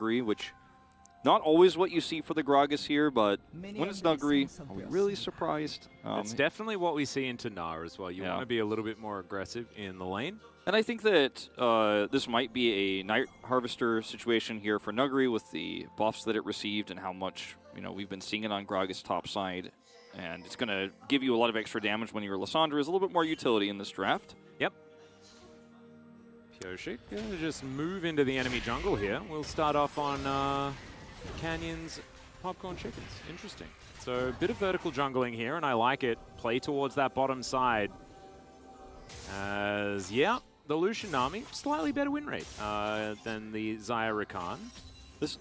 which not always what you see for the Gragas here, but when it's Nuggery, are we really surprised? It's definitely what we see in Tanar as well. You want to be a little bit more aggressive in the lane. And I think that this might be a Night Harvester situation here for Nuggery with the buffs that it received and how much we've been seeing it on Gragas top side. And it's going to give you a lot of extra damage when your Lissandra is a little bit more utility in this draft. Yep. Pyosik going to just move into the enemy jungle here. We'll start off on Canyon's Popcorn Chickens. Interesting. So a bit of vertical jungling here, and I like it. Play towards that bottom side. As, the Lucian Nami, slightly better win rate than the Xayah Rakan.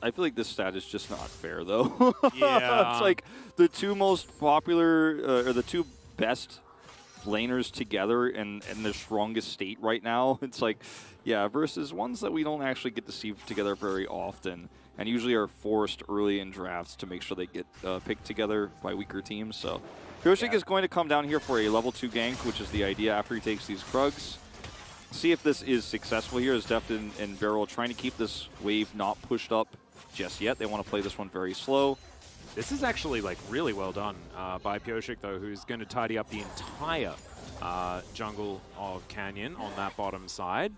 I feel like this stat is just not fair, though. Yeah. It's like the two most popular, or the two best laners together in their strongest state right now. It's like, versus ones that we don't actually get to see together very often, and usually are forced early in drafts to make sure they get picked together by weaker teams. So Pyosik is going to come down here for a level 2 gank, which is the idea after he takes these Krugs. See if this is successful here as Deft and Beryl trying to keep this wave not pushed up just yet. They want to play this one very slow. This is actually really well done by Pyosik, though, who's going to tidy up the entire jungle of Canyon on that bottom side.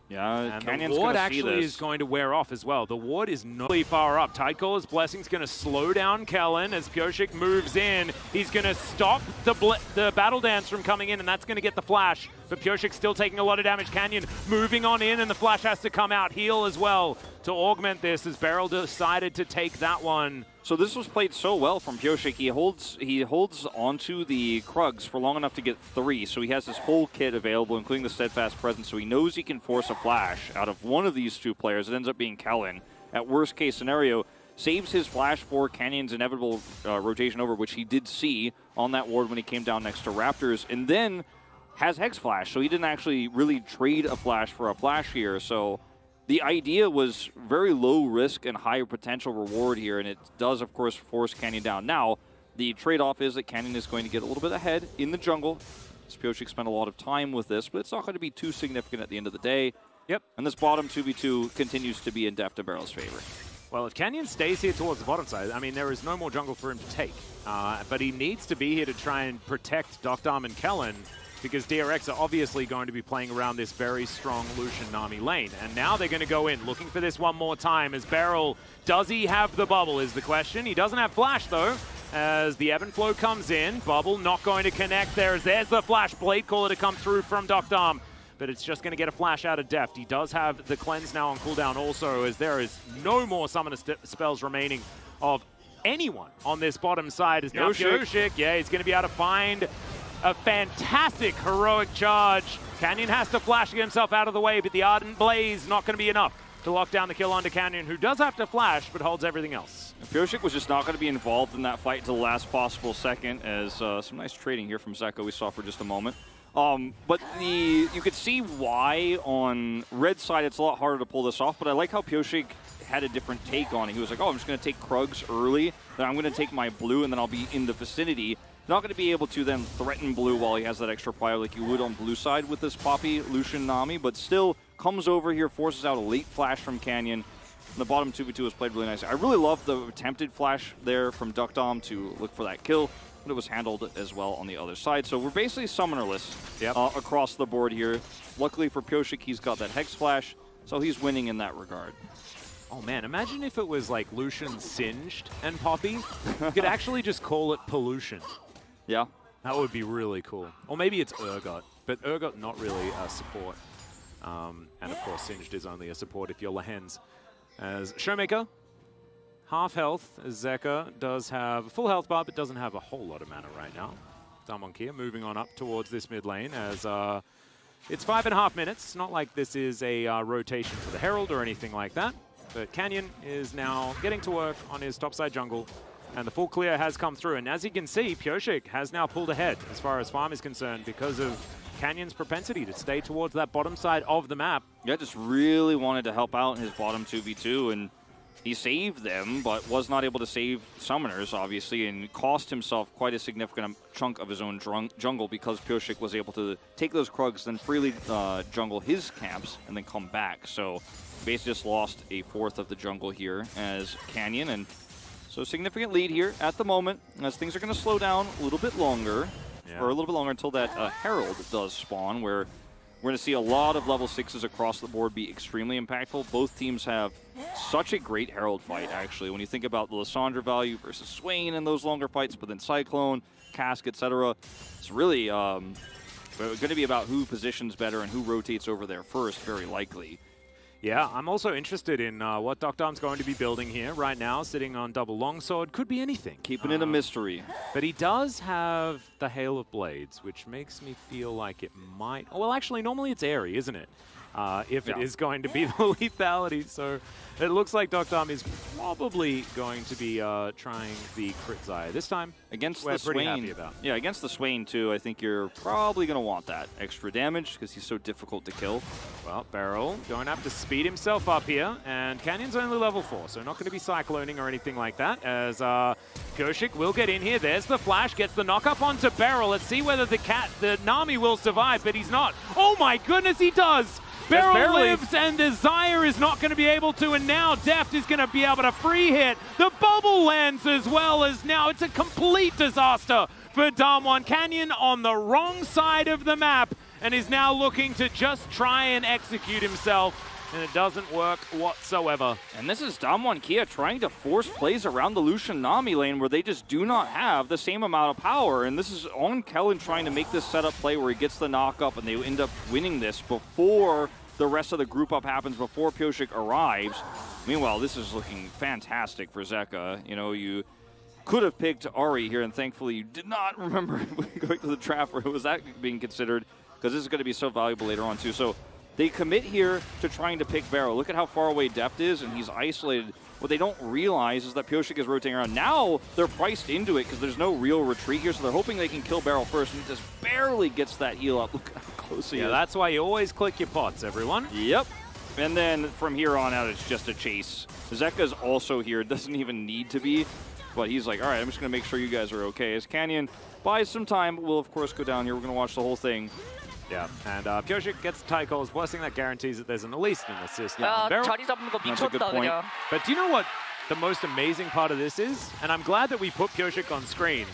Yeah, and Canyon's the ward gonna see actually this. is going to wear off as well. The ward is not really far up. Tidecaller's Blessing's going to slow down Kellen as Pyosik moves in. He's going to stop the Battle Dance from coming in, and that's going to get the flash. But Pyosik's still taking a lot of damage. Canyon moving on in, and the flash has to come out. Heal as well to augment this as Beryl decided to take that one. So this was played so well from Pyosik. He holds onto the Krugs for long enough to get 3. So he has his whole kit available, including the Steadfast Presence. So he knows he can force a flash out of one of these two players. It ends up being Kellen. At worst case scenario, saves his flash for Canyon's inevitable rotation over, which he did see on that ward when he came down next to Raptors. And then has Hex Flash. So he didn't actually really trade a flash for a flash here. So the idea was very low risk and high potential reward here, and it does, of course, force Canyon down. Now, the trade-off is that Canyon is going to get a little bit ahead in the jungle. Pyosik spent a lot of time with this, but it's not going to be too significant at the end of the day. Yep. And this bottom 2v2 continues to be in Deft and Beryl's favor. Well, if Canyon stays here towards the bottom side, I mean, there is no more jungle for him to take. But he needs to be here to try and protect Doctarm and Kellen, because DRX are obviously going to be playing around this very strong Lucian Nami lane. And now they're going to go in, looking for this one more time as Beryl, does he have the bubble is the question. He doesn't have flash though, as the ebb and flow comes in. Bubble not going to connect there, as there's the flash blade caller to come through from Doctarm. But it's just going to get a flash out of Deft. He does have the cleanse now on cooldown also, as there is no more summoner spells remaining of anyone on this bottom side. As now Pyosik, he's going to be able to find a fantastic heroic charge. Canyon has to flash himself out of the way, but the Ardent Blaze not going to be enough to lock down the kill onto Canyon, who does have to flash, but holds everything else. Pyosik was just not going to be involved in that fight until the last possible second, as some nice trading here from Zeko we saw for just a moment. But you could see why on red side it's a lot harder to pull this off, but I like how Pyosik had a different take on it. He was like, I'm just going to take Krugs early, then I'm going to take my blue, and then I'll be in the vicinity. Not going to be able to then threaten blue while he has that extra fire like you would on blue side with this Poppy Lucian Nami, but still comes over here, forces out a late flash from Canyon. And the bottom 2v2 was played really nice. I really love the attempted flash there from Doctarm to look for that kill, but it was handled as well on the other side. So we're basically summonerless across the board here. Luckily for Pyosik, he's got that Hex Flash, so he's winning in that regard. Oh man, imagine if it was like Lucian Singed and Poppy. You could actually just call it Pollution. Yeah. That would be really cool. Or maybe it's Urgot, but Urgot not really a support. And of course, Singed is only a support if you're Lehens. As Showmaker, half health, as Zeka does have a full health bar, but doesn't have a whole lot of mana right now. Damonkia moving on up towards this mid lane as it's 5.5 minutes. Not like this is a rotation for the Herald or anything like that. But Canyon is now getting to work on his topside jungle. And the full clear has come through. And as you can see, Pyosik has now pulled ahead as far as farm is concerned because of Canyon's propensity to stay towards that bottom side of the map. Yeah, just really wanted to help out in his bottom 2v2, and he saved them, but was not able to save summoners, obviously, and cost himself quite a significant chunk of his own jungle because Pyosik was able to take those Krugs, then freely jungle his camps, and then come back. So basically just lost a fourth of the jungle here as Canyon, and so significant lead here at the moment as things are going to slow down a little bit longer, or a little bit longer until that Herald does spawn, where we're going to see a lot of level 6s across the board be extremely impactful. Both teams have such a great Herald fight, actually. When you think about the Lissandra value versus Swain in those longer fights, but then Cyclone, Cask, etc., it's really going to be about who positions better and who rotates over there first, very likely. Yeah, I'm also interested in what Doctom's going to be building here right now, sitting on double longsword. Could be anything. Keeping it a mystery. But he does have the Hail of Blades, which makes me feel like it might... Well, actually, normally it's airy, isn't it? If it is going to be the lethality. So it looks like Doctom is probably going to be trying the crit Zaya this time. Against the Swain. Happy about. Yeah, against the Swain, too, I think you're probably going to want that extra damage because he's so difficult to kill. Well, Beryl going to have to speed himself up here, and Canyon's only level 4, so not going to be cycloning or anything like that, as Koshik will get in here. There's the flash, gets the knock up onto Beryl. Let's see whether the Nami will survive, but he's not. Oh my goodness, he does! Beryl lives, and the Zaya is not going to be able to, and now Deft is going to be able to free hit. The bubble lands as well, as now it's a complete disaster for Damwon. Canyon on the wrong side of the map, and is now looking to just try and execute himself, and it doesn't work whatsoever. And this is Damwon Kia trying to force plays around the Lucian Nami lane where they just do not have the same amount of power. And this is on Kellen trying to make this setup play where he gets the knock up, and they end up winning this before the rest of the group up happens, before Pyosik arrives. Meanwhile, this is looking fantastic for Zeka. You know, you could have picked Ari here, and thankfully you did not remember going to the trap where it was that being considered, because this is going to be so valuable later on too. So they commit here to trying to pick Beryl. Look at how far away Deft is, and he's isolated. What they don't realize is that Pyosik is rotating around. Now they're priced into it because there's no real retreat here, so they're hoping they can kill Beryl first, and he just barely gets that heal up. Look how close he is. Yeah, that's why you always click your pots, everyone. Yep. And then from here on out, it's just a chase. Zeka's also here. Doesn't even need to be, but he's like, all right, I'm just going to make sure you guys are okay. As Canyon buys some time, we'll, of course, go down here. We're going to watch the whole thing. Yeah, and Pyosik gets tie calls, blessing that guarantees that there's at least an assist. Yeah. Beryl. That's a good point. But do you know what the most amazing part of this is? And I'm glad that we put Pyosik on screen.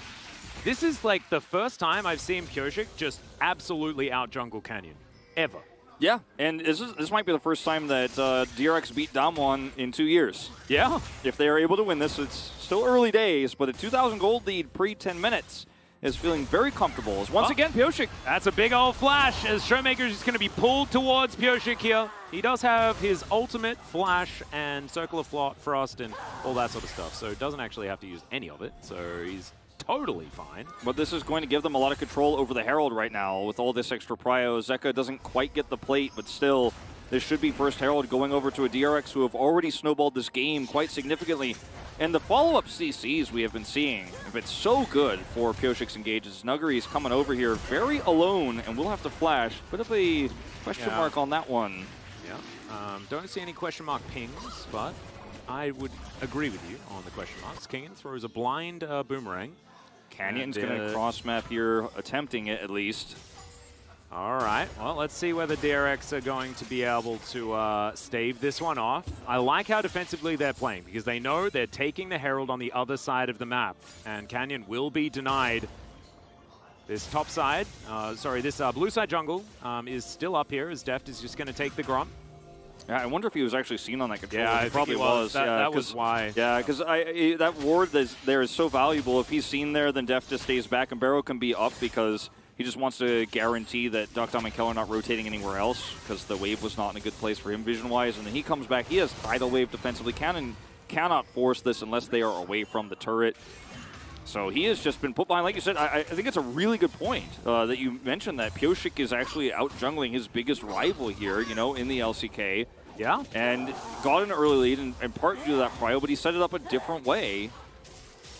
This is like the first time I've seen Pyosik just absolutely out-jungle Canyon. Ever. Yeah, and this might be the first time that DRX beat Damwon in 2 years. Yeah. If they are able to win this, it's still early days, but a 2,000 gold lead pre-10 minutes is feeling very comfortable. As once again, Pyosik. That's a big old flash as Showmaker is going to be pulled towards Pyosik here. He does have his ultimate flash and Circle of Frost and all that sort of stuff, so doesn't actually have to use any of it, so he's totally fine. But this is going to give them a lot of control over the Herald right now with all this extra prio. Zeka doesn't quite get the plate, but still, this should be first Herald going over to a DRX who have already snowballed this game quite significantly. And the follow-up CCs we have been seeing have been so good for Pyosik's engages. Nuggery's coming over here very alone, and we'll have to flash. Bit of a question mark on that one. Yeah, don't see any question mark pings, but I would agree with you on the question marks. Kingan throws a blind boomerang. Canyon's going to cross-map here, attempting it at least. All right, well, let's see whether DRX are going to be able to stave this one off. I like how defensively they're playing because they know they're taking the Herald on the other side of the map, and Canyon will be denied. This top side, this blue side jungle is still up here as Deft is just going to take the Gromp. Yeah, I wonder if he was actually seen on that controller. Yeah, he probably was. That was why. Yeah, because that ward there is so valuable. If he's seen there, then Deft just stays back, and Barrow can be up because he just wants to guarantee that Doctom and Kell are not rotating anywhere else because the wave was not in a good place for him vision-wise. And then he comes back. He has tidal wave defensively. Cannon cannot force this unless they are away from the turret. So he has just been put behind. Like you said, I think it's a really good point that you mentioned that Pyosik is actually out-jungling his biggest rival here, you know, in the LCK. Yeah. And got an early lead, and part due to that prio, but he set it up a different way.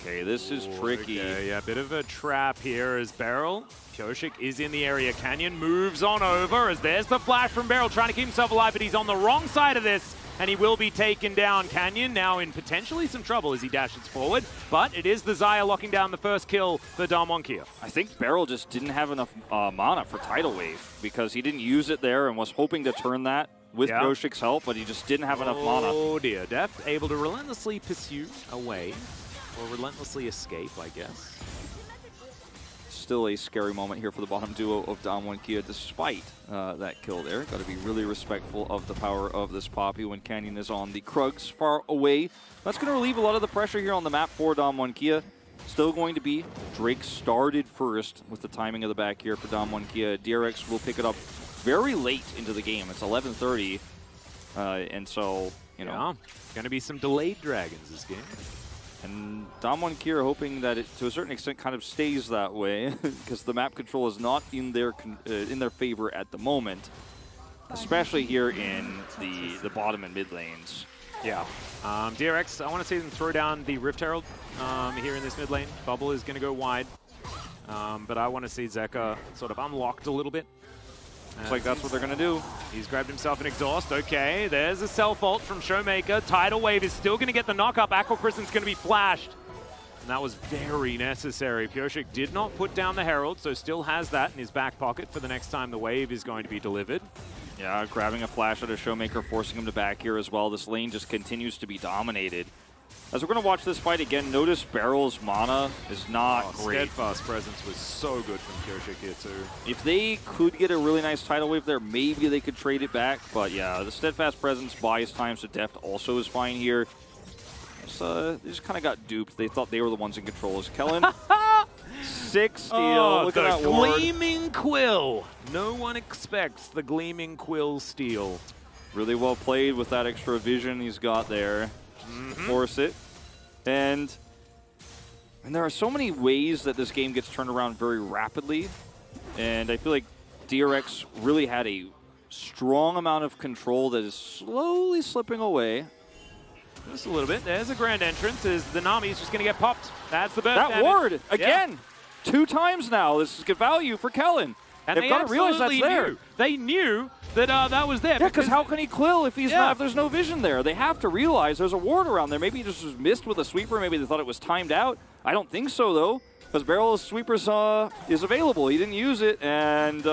Okay, this is tricky. Okay, yeah, bit of a trap here as Beryl. Pyosik is in the area. Canyon moves on over as there's the flash from Beryl trying to keep himself alive, but he's on the wrong side of this, and he will be taken down. Canyon now in potentially some trouble as he dashes forward, but it is the Zaya locking down the first kill for Damwon Kia. I think Beryl just didn't have enough mana for Tidal Wave because he didn't use it there and was hoping to turn that with Pioshik's help, but he just didn't have enough mana. Oh dear, Deft able to relentlessly pursue away, or relentlessly escape, I guess. Still a scary moment here for the bottom duo of Damwon despite that kill there. Got to be really respectful of the power of this Poppy when Canyon is on the Krugs far away. That's going to relieve a lot of the pressure here on the map for Damwon. Still going to be Drake started first with the timing of the back here for Damwon. DRX will pick it up very late into the game. It's 11:30, and so, you know. Going to be some delayed dragons this game. And Damwon hoping that it, to a certain extent, kind of stays that way, because the map control is not in their favor at the moment, especially here in the bottom and mid lanes. Yeah. DRX, I want to see them throw down the Rift Herald here in this mid lane. Bubble is going to go wide, but I want to see Zeka sort of unlocked a little bit. Looks like that's what they're going to do. He's grabbed himself an exhaust. Okay, there's a self-ult from Showmaker. Tidal Wave is still going to get the knock-up. Aqua Crescent's going to be flashed. And that was very necessary. Pioshik did not put down the Herald, so still has that in his back pocket for the next time the wave is going to be delivered. Yeah, grabbing a flash out of Showmaker, forcing him to back here as well. This lane just continues to be dominated. As we're going to watch this fight again, notice Barrel's mana is not great. Steadfast presence was so good from Pioshik here too. If they could get a really nice tidal wave there, maybe they could trade it back. But yeah, the Steadfast presence buys times to Deft also is fine here. They just kind of got duped. They thought they were the ones in control. As Kellen, 6 steal. Oh, look at that ward. Gleaming Quill. No one expects the Gleaming Quill steal. Really well played with that extra vision he's got there. Force it. And there are so many ways that this game gets turned around very rapidly. And I feel like DRX really had a strong amount of control that is slowly slipping away. Just a little bit. There's a grand entrance as the Nami's just going to get popped. That's the burst That damage. ward, again, 2 times now. This is good value for Kellen. And They've got to realize that's there. They knew that that was there. Yeah, because how can he quill if he's not, if there's no vision there? They have to realize there's a ward around there. Maybe he just was missed with a sweeper. Maybe they thought it was timed out. I don't think so, though, because Barrel's sweepers is available. He didn't use it, and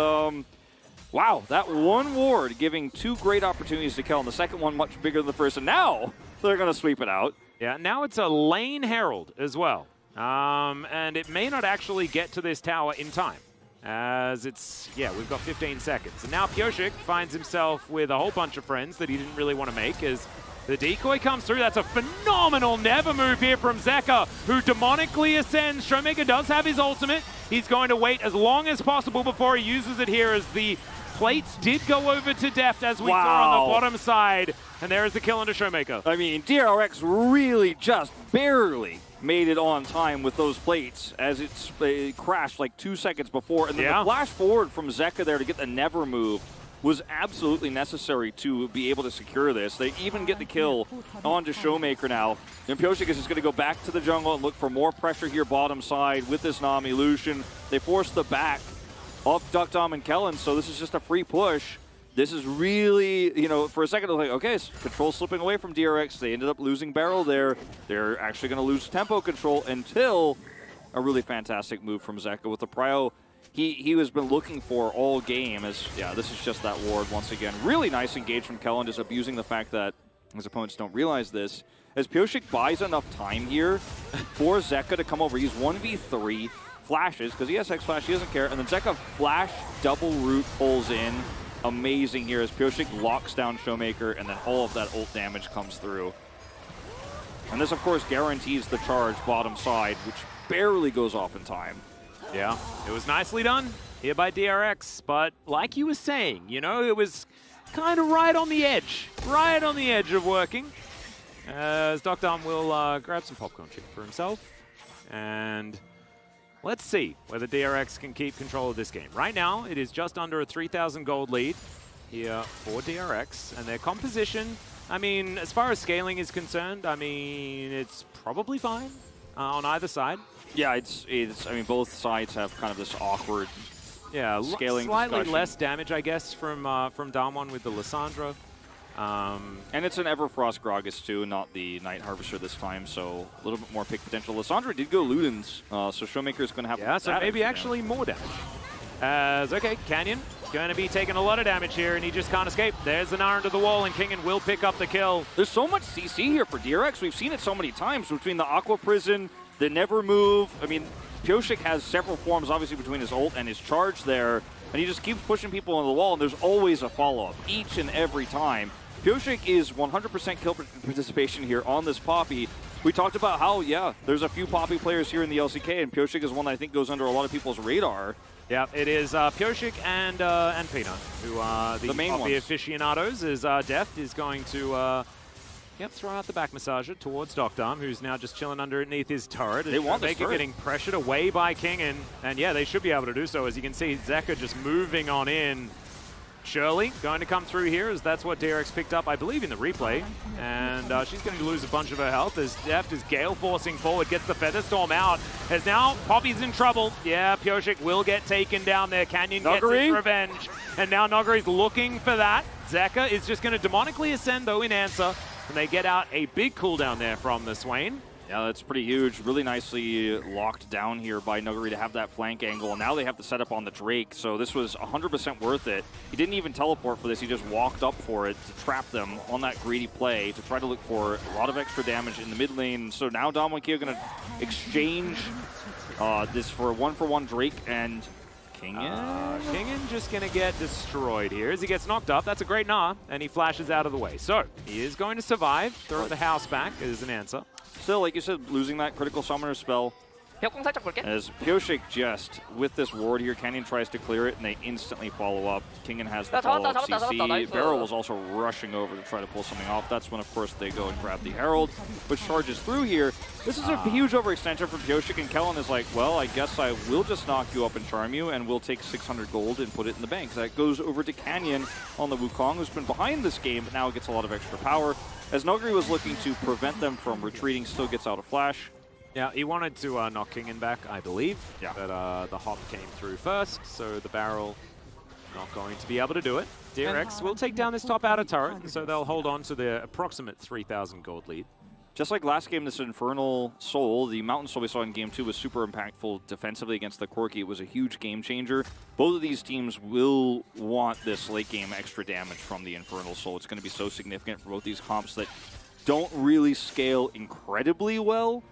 wow, that one ward giving 2 great opportunities to Kellen. The second one much bigger than the first, and now they're going to sweep it out. Yeah, now it's a lane herald as well, and it may not actually get to this tower in time. As it's, we've got 15 seconds. And now Pioshik finds himself with a whole bunch of friends that he didn't really want to make as the decoy comes through. That's a phenomenal never move here from Zeka, who demonically ascends. Showmaker does have his ultimate. He's going to wait as long as possible before he uses it here as the plates did go over to Deft as we saw on the bottom side. And there is the kill into Showmaker. I mean, DRX really just barely made it on time with those plates as it crashed like 2 seconds before. And then the flash forward from Zeka there to get the never move was absolutely necessary to be able to secure this. They even get the kill onto Showmaker now. And Pioshik is just going to go back to the jungle and look for more pressure here bottom side with this Nami Lucian. They force the back of Duckdom and Kellen, so this is just a free push. This is really, for a second, like, okay, control slipping away from DRX. They ended up losing Barrel there. They're actually going to lose tempo control until a really fantastic move from Zeka with the prio he has been looking for all game. As this is just that ward once again. Really nice engage from Kellen, just abusing the fact that his opponents don't realize this. As Pioshik buys enough time here for Zeka to come over, he's 1v3, flashes, because he has X Flash, he doesn't care, and then Zeka flash double root pulls in. Amazing here as Pioshik locks down Showmaker, and then all of that ult damage comes through. And this, of course, guarantees the charge bottom side, which barely goes off in time. Yeah, it was nicely done here by DRX, but like you were saying, it was kind of right on the edge of working. As Duckdom will grab some popcorn chicken for himself, and let's see whether DRX can keep control of this game. Right now, it is just under a 3,000 gold lead here for DRX, and their composition, I mean, as far as scaling is concerned, I mean, it's probably fine on either side. Yeah, I mean, both sides have kind of this awkward scaling slightly discussion. less damage, I guess, from Damwon with the Lissandra. And it's an Everfrost Gragas too, not the Night Harvester this time, so a little bit more pick potential. Lissandra did go Ludens, so Showmaker is going to have so maybe actually more damage. Okay, Canyon going to be taking a lot of damage here, and he just can't escape. There's the Gnar into the wall, and Kingen will pick up the kill. There's so much CC here for DRX. We've seen it so many times between the Aqua Prison, the Never Move. I mean, Pyosik has several forms, obviously, between his ult and his charge there, and he just keeps pushing people on the wall, and there's always a follow-up each and every time. Pyosik is 100% kill participation here on this Poppy. We talked about how, yeah, there's a few Poppy players here in the LCK, and Pyosik is one that I think goes under a lot of people's radar. Yeah, it is Pyosik and Peanut, who are the main Poppy ones. aficionados, as Deft is going to throw out the back massager towards Doctarm, who's now just chilling underneath his turret. They want this Baker turret. getting pressured away by Kingen, and yeah, they should be able to do so. As you can see, Zeka just moving on in. Shirley going to come through here, as that's what DRX picked up, I believe, in the replay. And she's going to lose a bunch of her health as Deft is Gale forcing forward, gets the Featherstorm out. As now Poppy's in trouble. Yeah, Pyosik will get taken down there. Canyon gets his revenge. And now Nogari's looking for that. Zeka is just going to demonically ascend, though, in answer. And they get out a big cooldown there from the Swain. Yeah, that's pretty huge. Really nicely locked down here by Nuguri to have that flank angle. And now they have to set up on the Drake, so this was 100% worth it. He didn't even teleport for this. He just walked up for it to trap them on that greedy play to try to look for a lot of extra damage in the mid lane. So now Dom and Kia are going to exchange this for a one-for-one Drake and Kingen. Kingen just going to get destroyed here as he gets knocked up. That's a great Gnar, and he flashes out of the way. So he is going to survive. Throw the house back as an answer. Still, like you said, losing that critical summoner spell. As Pyosik just, with this ward here, Canyon tries to clear it, and they instantly follow up. Kingen has the follow-up CC. Barrow was also rushing over to try to pull something off. That's when, of course, they go and grab the Herald, which charges through here. This is a huge overextension for Pyosik, and Kellen is like, well, I guess I will just knock you up and charm you, and we'll take 600 gold and put it in the bank. That goes over to Canyon on the Wukong, who's been behind this game, but now gets a lot of extra power. As Nogari was looking to prevent them from retreating, still gets out a flash. Yeah, he wanted to knock Kingen back, I believe. Yeah. But the hop came through first, so the barrel not going to be able to do it. DRX will take down this top outer turret, so they'll hold on to their approximate 3,000 gold lead. Just like last game, this Infernal Soul, the Mountain Soul we saw in Game 2 was super impactful defensively against the Corki. It was a huge game changer. Both of these teams will want this late game extra damage from the Infernal Soul. It's going to be so significant for both these comps that don't really scale incredibly well.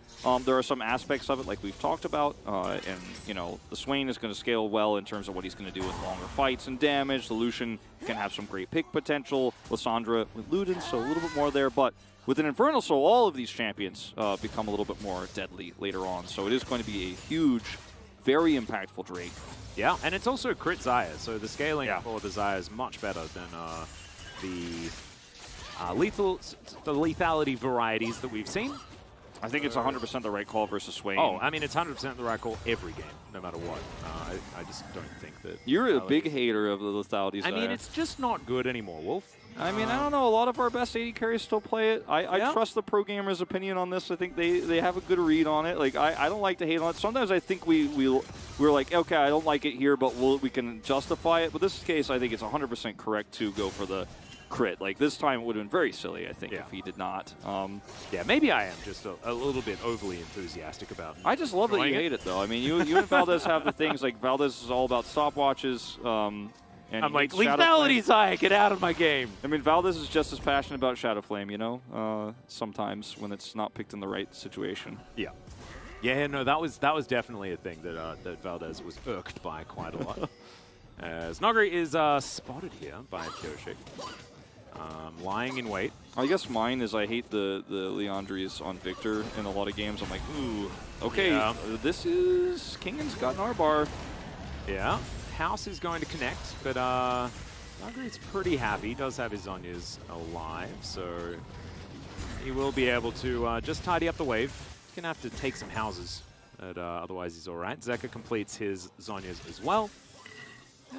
There are some aspects of it, like we've talked about, and you know, the Swain is going to scale well in terms of what he's going to do with longer fights and damage. The Lucian can have some great pick potential. Lissandra with Ludens, so a little bit more there, but with an Infernal Soul, all of these champions become a little bit more deadly later on. So it is going to be a huge, very impactful Drake. Yeah, and it's also crit Xayah, so the scaling for the Xayah is much better than the lethality varieties that we've seen. I think it's 100% the right call versus Swain. Oh, I mean, it's 100% the right call every game, no matter what. I just don't think that... You're a big hater of the lethality Xayah. I mean, it's just not good anymore, Wolf. I mean, I don't know. A lot of our best AD carries still play it. I trust the pro gamer's opinion on this. I think they have a good read on it. Like, I don't like to hate on it. Sometimes I think we're like, okay, I don't like it here, but we can justify it. But this case, I think it's 100% correct to go for the crit. Like, this time it would have been very silly, I think, if he did not. Yeah, maybe I am just a little bit overly enthusiastic about I just love that you hate it, though. I mean, you and Valdez have the things, like, Valdez is all about stopwatches. And I'm like, lethality, Xayah, get out of my game. I mean, Valdez is just as passionate about Shadow Flame, you know, sometimes when it's not picked in the right situation. Yeah. Yeah, no, that was definitely a thing that, that Valdez was irked by quite a lot. As Nogari is spotted here by Pyosik. Lying in wait. I guess mine is I hate the Leandries on Victor in a lot of games. I'm like, ooh, okay, this is Kingen's got an R-bar. Yeah. House is going to connect, but Nogari's pretty happy. He does have his Zhonya's alive, so he will be able to just tidy up the wave. He's going to have to take some houses, but otherwise he's all right. Zeka completes his Zhonya's as well.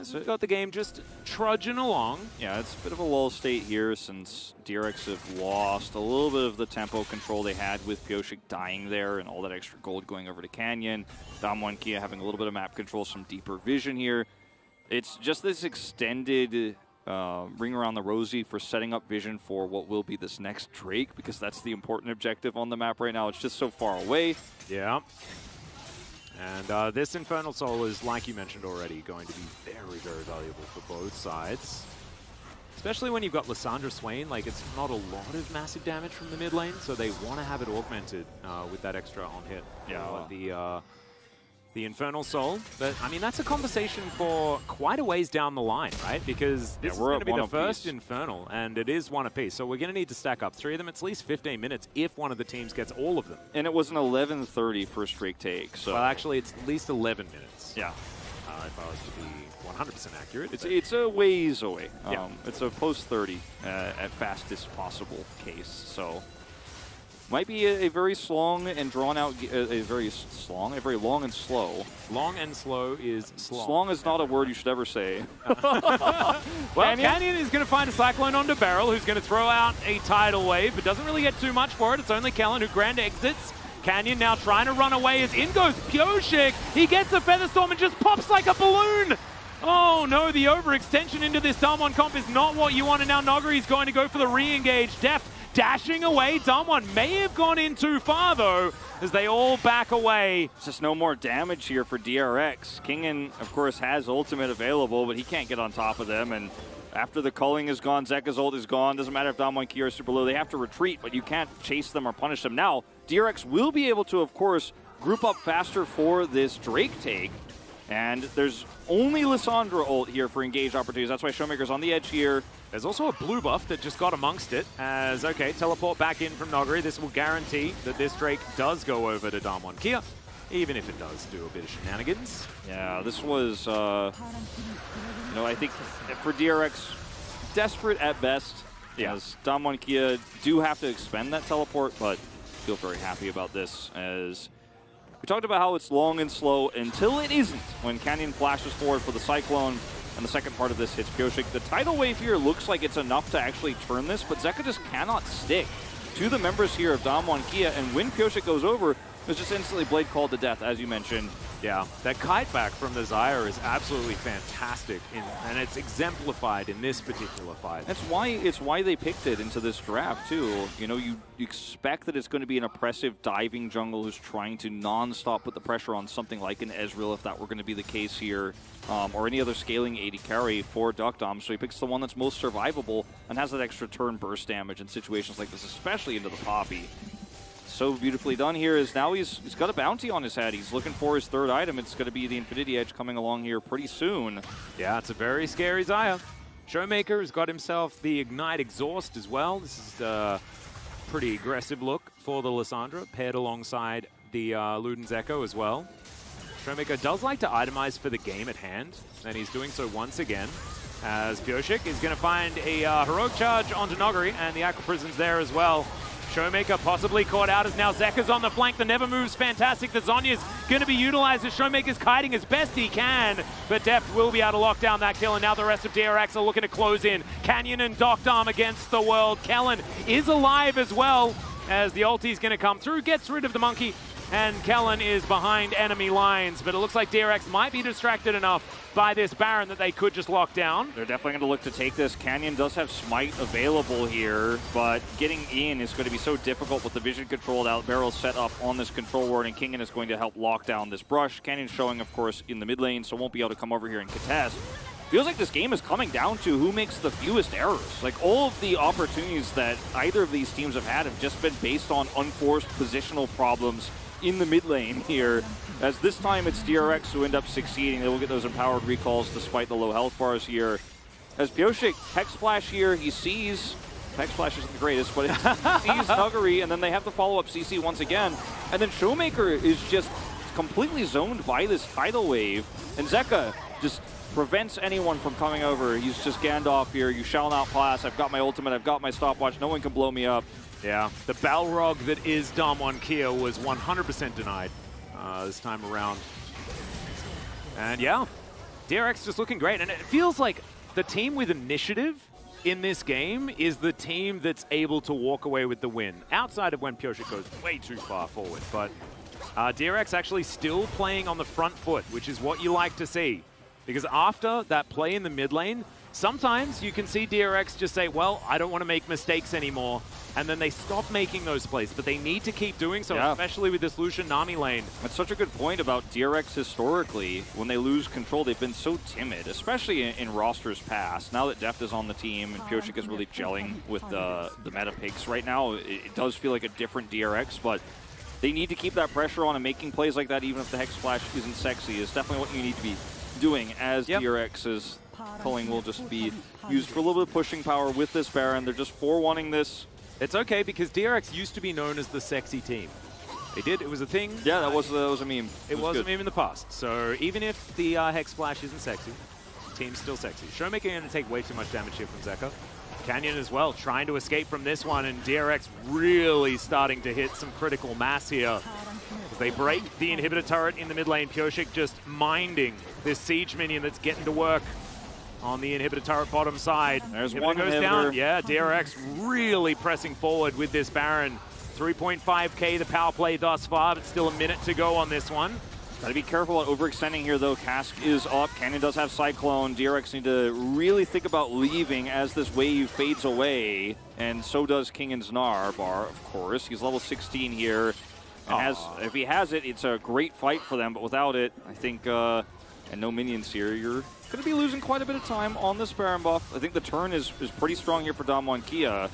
So we've got the game just trudging along. Yeah, it's a bit of a lull state here since DRX have lost a little bit of the tempo control they had with Pyosik dying there and all that extra gold going over to Canyon. Damwon Kia having a little bit of map control, some deeper vision here. It's just this extended ring around the rosy for setting up vision for what will be this next Drake, because that's the important objective on the map right now. It's just so far away. Yeah. And this Infernal Soul is, like you mentioned already, going to be very, very valuable for both sides. Especially when you've got Lissandra Swain, like it's not a lot of massive damage from the mid lane, so they want to have it augmented with that extra on hit. Yeah. The Infernal Soul. But, I mean, that's a conversation for quite a ways down the line, right? Because this is going to be the first Infernal, and it is one apiece. So we're going to need to stack up 3 of them. It's at least 15 minutes if one of the teams gets all of them. And it was an 11:30 first streak take. So. Well, actually, it's at least 11 minutes. Yeah. If I was to be 100% accurate. It's a ways away. Yeah. It's a post-30 at fastest possible case. So might be a very long and drawn out, a very long and slow. Long and slow is slong. Slong is not a word you should ever say. Well, Canyon is going to find a Cyclone onto Beryl, who's going to throw out a Tidal Wave, but doesn't really get too much for it. It's only Kellen who grand exits. Canyon now trying to run away as in goes Pyoshik. He gets a Featherstorm and just pops like a balloon. Oh no, the overextension into this Damwon comp is not what you want, and now Nogari's going to go for the re-engage. Deft dashing away. Damwon may have gone in too far though, as they all back away. There's just no more damage here for DRX. Kingen, of course, has ultimate available, but he can't get on top of them, and after the culling is gone, Zeka's ult is gone. Doesn't matter if Damwon and Kia are super low. They have to retreat, but you can't chase them or punish them. Now, DRX will be able to, of course, group up faster for this Drake take. And there's only Lissandra ult here for engage opportunities. That's why Showmaker's on the edge here. There's also a blue buff that just got amongst it as, okay, teleport back in from Nogari. This will guarantee that this Drake does go over to Damwon Kia, even if it does do a bit of shenanigans. Yeah, this was, I think for DRX, desperate at best. Yeah. As Damwon Kia do have to expend that teleport, but feel very happy about this as we talked about how it's long and slow until it isn't when Canyon flashes forward for the Cyclone and the second part of this hits Pyoshik. The Tidal Wave here looks like it's enough to actually turn this, but Zeka just cannot stick to the members here of Damwon Kia, and when Pyoshik goes over, it's just instantly Blade called to death, as you mentioned. Yeah, that kite back from the Zyre is absolutely fantastic, and it's exemplified in this particular fight. That's why they picked it into this draft too. You expect that it's going to be an oppressive diving jungle who's trying to non-stop put the pressure on something like an Ezreal, if that were going to be the case here, or any other scaling AD carry for Duckdom. So he picks the one that's most survivable and has that extra turn burst damage in situations like this, especially into the Poppy. So beautifully done here is now he's got a bounty on his head. He's looking for his third item. It's going to be the Infinity Edge coming along here pretty soon. Yeah, it's a very scary Xayah. Showmaker has got himself the Ignite Exhaust as well. This is a pretty aggressive look for the Lissandra, paired alongside the Luden's Echo as well. Showmaker does like to itemize for the game at hand, and he's doing so once again, as Pyoshik is going to find a heroic charge onto Nogari, and the Aqua Prison's there as well. Showmaker possibly caught out as now Zeka's on the flank. The Never Move's fantastic. The Zonya's going to be utilized as Showmaker's kiting as best he can. But Deft will be able to lock down that kill. And now the rest of DRX are looking to close in. Canyon and Doctarm against the world. Kellen is alive as well as the ulti's going to come through. Gets rid of the monkey. And Kellen is behind enemy lines. But it looks like DRX might be distracted enough by this Baron that they could just lock down. They're definitely going to look to take this. Canyon does have Smite available here, but getting in is going to be so difficult with the vision controlled out. Barrel set up on this control ward, and Kingen is going to help lock down this brush. Canyon showing, of course, in the mid lane, so won't be able to come over here and contest. Feels like this game is coming down to who makes the fewest errors. Like, all of the opportunities that either of these teams have had have just been based on unforced positional problems in the mid lane here, as this time it's DRX who end up succeeding. They will get those empowered recalls despite the low health bars here. As Pyoshik, Hex Flash here, he sees, Hex Flash isn't the greatest, but he sees Nuggery, and then they have to follow up CC once again. And then Showmaker is just completely zoned by this Tidal Wave, and Zeka just prevents anyone from coming over. He's just Gandalf here, you shall not pass, I've got my ultimate, I've got my stopwatch, no one can blow me up. Yeah, the Balrog that is Damwon Kia was 100% denied this time around. And yeah, DRX just looking great. And it feels like the team with initiative in this game is the team that's able to walk away with the win, outside of when Pyoshik goes way too far forward. But DRX actually still playing on the front foot, which is what you like to see. Because after that play in the mid lane, sometimes you can see DRX just say, well, I don't want to make mistakes anymore. And then they stop making those plays, but they need to keep doing so, especially with this Lucian Nami lane. That's such a good point about DRX historically. When they lose control, they've been so timid, especially in rosters past. Now that Deft is on the team and Pyosik is really gelling with the meta picks right now, it does feel like a different DRX, but they need to keep that pressure on and making plays like that, even if the Hex Flash isn't sexy, is definitely what you need to be doing as DRX's culling will just be used for a little bit of pushing power with this Baron. They're just 4-1ing this. It's okay because DRX used to be known as the sexy team. They did. It was a thing. Yeah, that was a meme. It was a meme in the past. So even if the Hex Flash isn't sexy, the team's still sexy. Showmaker going to take way too much damage here from Zeka. Canyon as well, trying to escape from this one, and DRX really starting to hit some critical mass here. As they break the inhibitor turret in the mid lane, Pyosik just minding this siege minion that's getting to work on the inhibitor turret bottom side. There's inhibitor one goes inhibitor. down. Yeah, DRX really pressing forward with this Baron. 3.5k the power play thus far, but still a minute to go on this one. Gotta be careful about overextending here, though. Cask is up. Canyon does have Cyclone. DRX need to really think about leaving as this wave fades away, and so does King and Bar, of course. He's level 16 here. And if he has it, it's a great fight for them, but without it, I think, and no minions here, you're going to be losing quite a bit of time on this Baron buff. I think the turn is pretty strong here for Damwon Kia.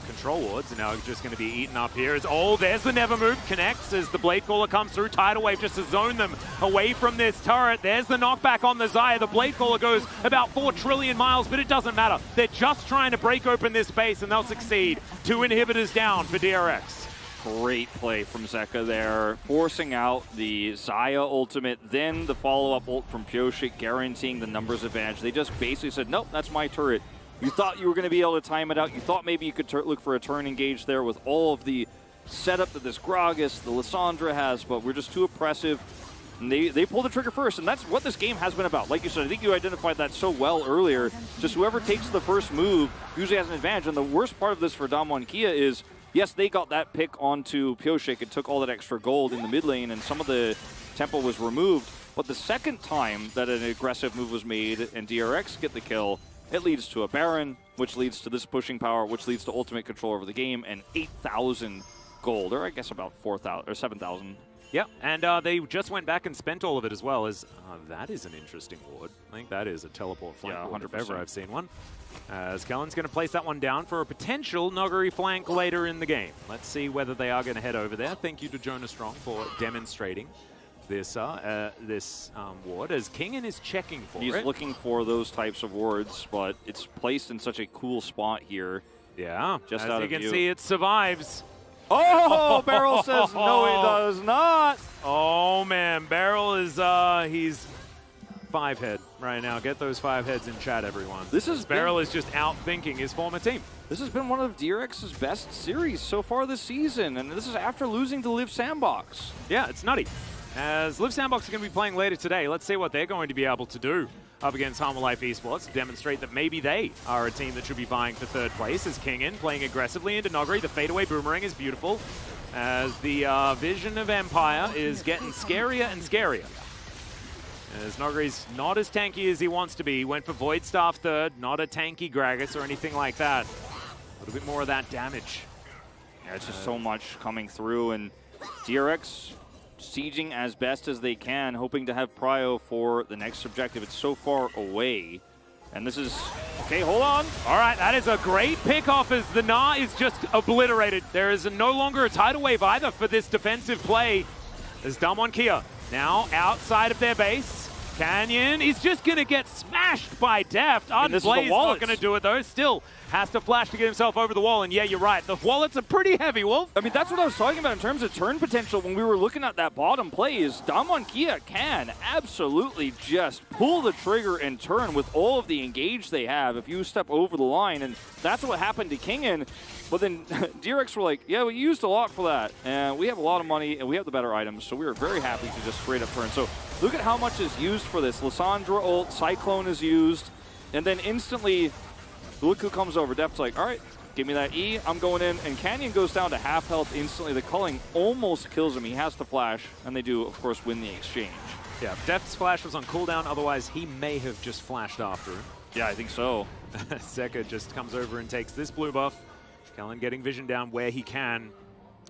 Control wards are now just going to be eaten up here. There's the never move. Connects as the Blade Caller comes through. Tidal Wave just to zone them away from this turret. There's the knockback on the Xayah. The Blade Caller goes about 4 trillion miles, but it doesn't matter. They're just trying to break open this space, and they'll succeed. 2 inhibitors down for DRX. Great play from Zeka there, forcing out the Xayah ultimate, then the follow-up ult from Pyosik, guaranteeing the numbers advantage. They just basically said, nope, that's my turret. You thought you were going to be able to time it out. You thought maybe you could look for a turn engage there with all of the setup that this Gragas, the Lissandra has, but we're just too oppressive. And they pull the trigger first, and that's what this game has been about. Like you said, I think you identified that so well earlier. Just whoever takes the first move usually has an advantage. And the worst part of this for Damwon Kia is, yes, they got that pick onto Pyosik. It took all that extra gold in the mid lane, and some of the tempo was removed. But the second time that an aggressive move was made and DRX get the kill, it leads to a Baron, which leads to this pushing power, which leads to ultimate control over the game, and 8,000 gold, or I guess about 4,000 or 7,000. Yep, and they just went back and spent all of it as well. As that is an interesting ward. I think that is a teleport flank ward if ever I've seen one. As Kellen's going to place that one down for a potential Noguri flank later in the game. Let's see whether they are going to head over there. Thank you to Jonah Strong for demonstrating this ward, as Kingen is checking for it. He's looking for those types of wards, but it's placed in such a cool spot here. Yeah, just as out you of can view. see, it survives. Oh, Beryl says no, he does not. Oh man, Beryl is he's 5-head right now. Get those 5 heads in chat, everyone. Beryl is just out thinking his former team. This has been one of DRX's best series so far this season, and this is after losing to Live Sandbox. Yeah, it's nutty. As Live Sandbox are going to be playing later today, let's see what they're going to be able to do up against Harmon Life Esports to demonstrate that maybe they are a team that should be vying for 3rd place. As Kingen playing aggressively into Noguri. The fadeaway boomerang is beautiful, as the Vision of Empire is getting scarier and scarier. As Noguri's not as tanky as he wants to be. He went for Void Staff 3rd, not a tanky Gragas or anything like that. A little bit more of that damage. Yeah, it's just so much coming through, and DRX sieging as best as they can, hoping to have Prio for the next objective. It's so far away. And this is, okay, hold on. All right, that is a great pick-off as the Na is just obliterated. There is no longer a tidal wave either for this defensive play. As Damwon Kia now outside of their base. Canyon is just going to get smashed by Deft. Unblaze not going to do it though. Still has to flash to get himself over the wall. And yeah, you're right. The wallets are pretty heavy, Wolf. I mean, that's what I was talking about in terms of turn potential when we were looking at that bottom play is Damwon Kia can absolutely just pull the trigger and turn with all of the engage they have if you step over the line. And that's what happened to Kingen. But then DRX were like, yeah, we used a lot for that. And we have a lot of money and we have the better items. So we were very happy to just straight up turn. So look at how much is used for this. Lissandra ult, Cyclone is used. And then instantly, look who comes over. Deft's like, all right, give me that E. I'm going in. And Canyon goes down to half health instantly. The culling almost kills him. He has to flash. And they do, of course, win the exchange. Yeah, Deft's flash was on cooldown. Otherwise, he may have just flashed after him. Yeah, I think so. Zeka just comes over and takes this blue buff. Kellen getting vision down where he can.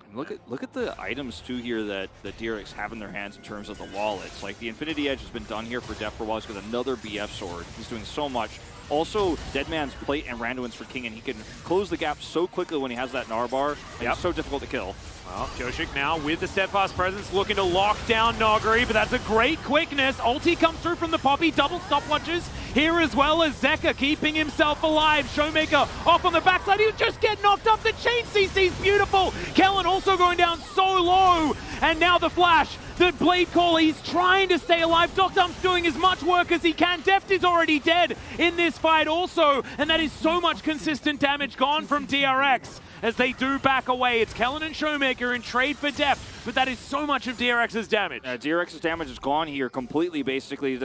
And look at the items too here that DRX have in their hands in terms of the wallets. Like the Infinity Edge has been done here for Def for a while. He's got another BF sword. He's doing so much. Also, Deadman's plate and Randuin's for King, and he can close the gap so quickly when he has that Gnar. Yep. It's so difficult to kill. Well, Joshik now with the Steadfast Presence looking to lock down Nogari, but that's a great quickness. Ulti comes through from the Poppy, double stopwatches here as well as Zeka keeping himself alive. Showmaker off on the backside, he'll just get knocked up. The chain CC's beautiful. Kellen also going down so low, and now the flash. The Blade Call, he's trying to stay alive. Doctor's doing as much work as he can. Deft is already dead in this fight also, and that is so much consistent damage gone from DRX as they do back away. It's Kellen and Showmaker in trade for Deft, but that is so much of DRX's damage. DRX's damage is gone here completely, basically.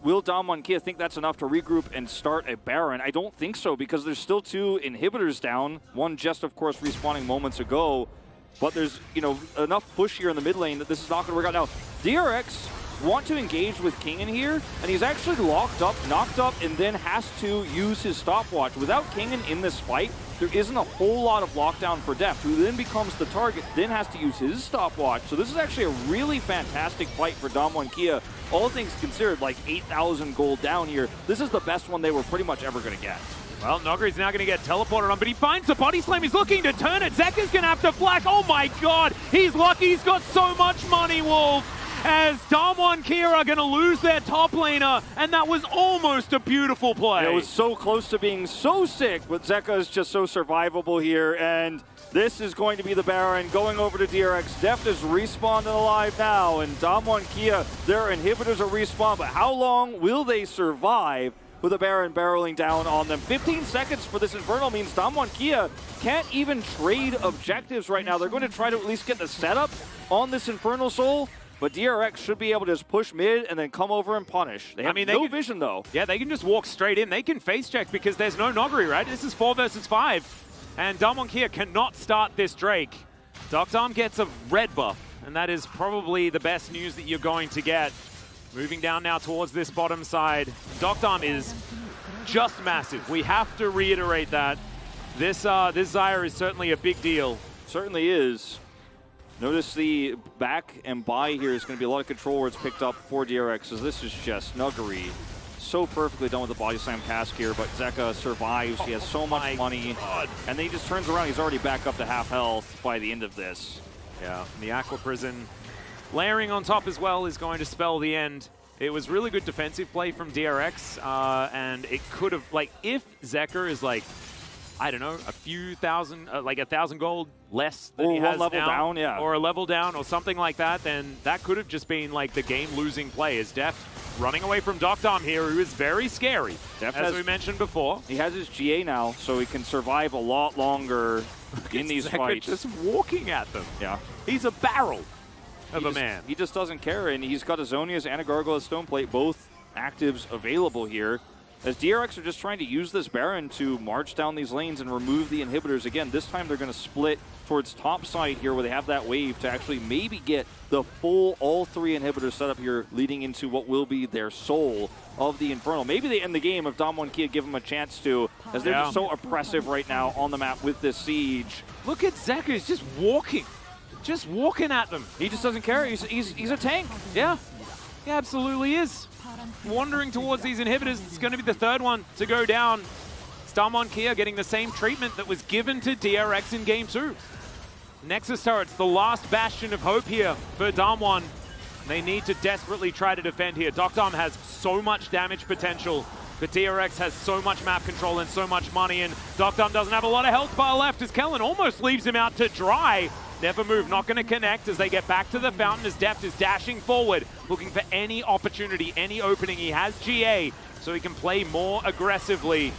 Will Damwon-Kia think that's enough to regroup and start a Baron? I don't think so, because there's still 2 inhibitors down. One just, of course, respawning moments ago. But there's, enough push here in the mid lane that this is not going to work out. Now, DRX want to engage with King in here, and he's actually locked up, knocked up, and then has to use his stopwatch. Without Kingen in this fight, there isn't a whole lot of lockdown for Deft, who then becomes the target, then has to use his stopwatch. So this is actually a really fantastic fight for Damwon-Kia. All things considered, like 8,000 gold down here. This is the best one they were pretty much ever going to get. Well, Nogari's now going to get teleported on, but he finds the body slam. He's looking to turn it. Zeka's going to have to flash. Oh my god, he's lucky. He's got so much money, Wolf. As Damwon-Kia are going to lose their top laner, and that was almost a beautiful play. It was so close to being so sick, but Zeka is just so survivable here, and this is going to be the Baron going over to DRX. Deft is respawned and alive now, and Damwon-Kia, their inhibitors are respawned, but how long will they survive with a Baron barreling down on them? 15 seconds for this Infernal means Damwon-Kia can't even trade objectives right now. They're going to try to at least get the setup on this Infernal Soul, but DRX should be able to just push mid and then come over and punish. They have no vision, though. Yeah, they can just walk straight in. They can face check because there's no Nogari, right? This is 4 versus 5, and Damwon-Kia cannot start this Drake. Doctarm gets a red buff, and that is probably the best news that you're going to get. Moving down now towards this bottom side. Doctarm is just massive. We have to reiterate that. This Zyre is certainly a big deal. Certainly is. Notice the back and buy here is going to be a lot of control where it's picked up for DRX, as this is just Nuggery. So perfectly done with the body slam cast here, but Zeka survives. He has so much money. God. And then he just turns around. He's already back up to half health by the end of this. Yeah, and the Aqua Prison layering on top as well is going to spell the end. It was really good defensive play from DRX, and it could have, like, if Zeka is like, I don't know, a few thousand, like 1,000 gold less than he has one level now, down, yeah, or a level down, or something like that, then that could have just been like the game-losing play. Is Deft running away from Doctarm here, who is very scary, as we mentioned before. He has his GA now, so he can survive a lot longer in these fights. Just walking at them. Yeah, he's a barrel of a man. He just doesn't care, and he's got a Zonia's and a Gargoyle's Stoneplate, both actives available here. As DRX are just trying to use this Baron to march down these lanes and remove the inhibitors. Again, this time they're going to split towards top side here where they have that wave to actually maybe get the full all 3 inhibitors set up here, leading into what will be their soul of the Infernal. Maybe they end the game if Damwon-Kia give them a chance to, as they're just so oppressive right now on the map with this siege. Look at Zeka, he's just walking at them. He just doesn't care. He's a tank. Yeah, he absolutely is. Wandering towards these inhibitors. It's going to be the 3rd one to go down. Damwon-Kia getting the same treatment that was given to DRX in Game 2. Nexus turrets, the last bastion of hope here for Damwon. They need to desperately try to defend here. Doctarm has so much damage potential, but DRX has so much map control and so much money, and Doctarm doesn't have a lot of health bar left as Kellen almost leaves him out to dry. Never move, not going to connect as they get back to the fountain as Deft is dashing forward, looking for any opportunity, any opening. He has GA, so he can play more aggressively.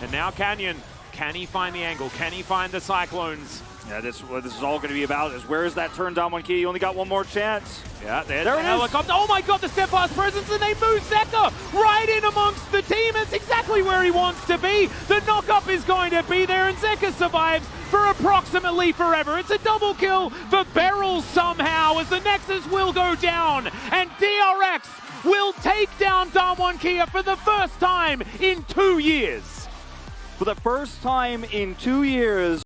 And now Canyon, can he find the angle? Can he find the Cyclones? Yeah, this is what this is all going to be about, is where is that turn down one key? You only got one more chance. Yeah, there it is. Helicopter. Oh my god, the Steadfast Presence, and they move Zeka right in amongst the team. It's exactly where he wants to be. The knock-up is going to be there, and Zeka survives for approximately forever. It's a double kill for Beryl somehow, as the Nexus will go down, and DRX will take down Damwon Kia for the first time in 2 years. For the first time in 2 years,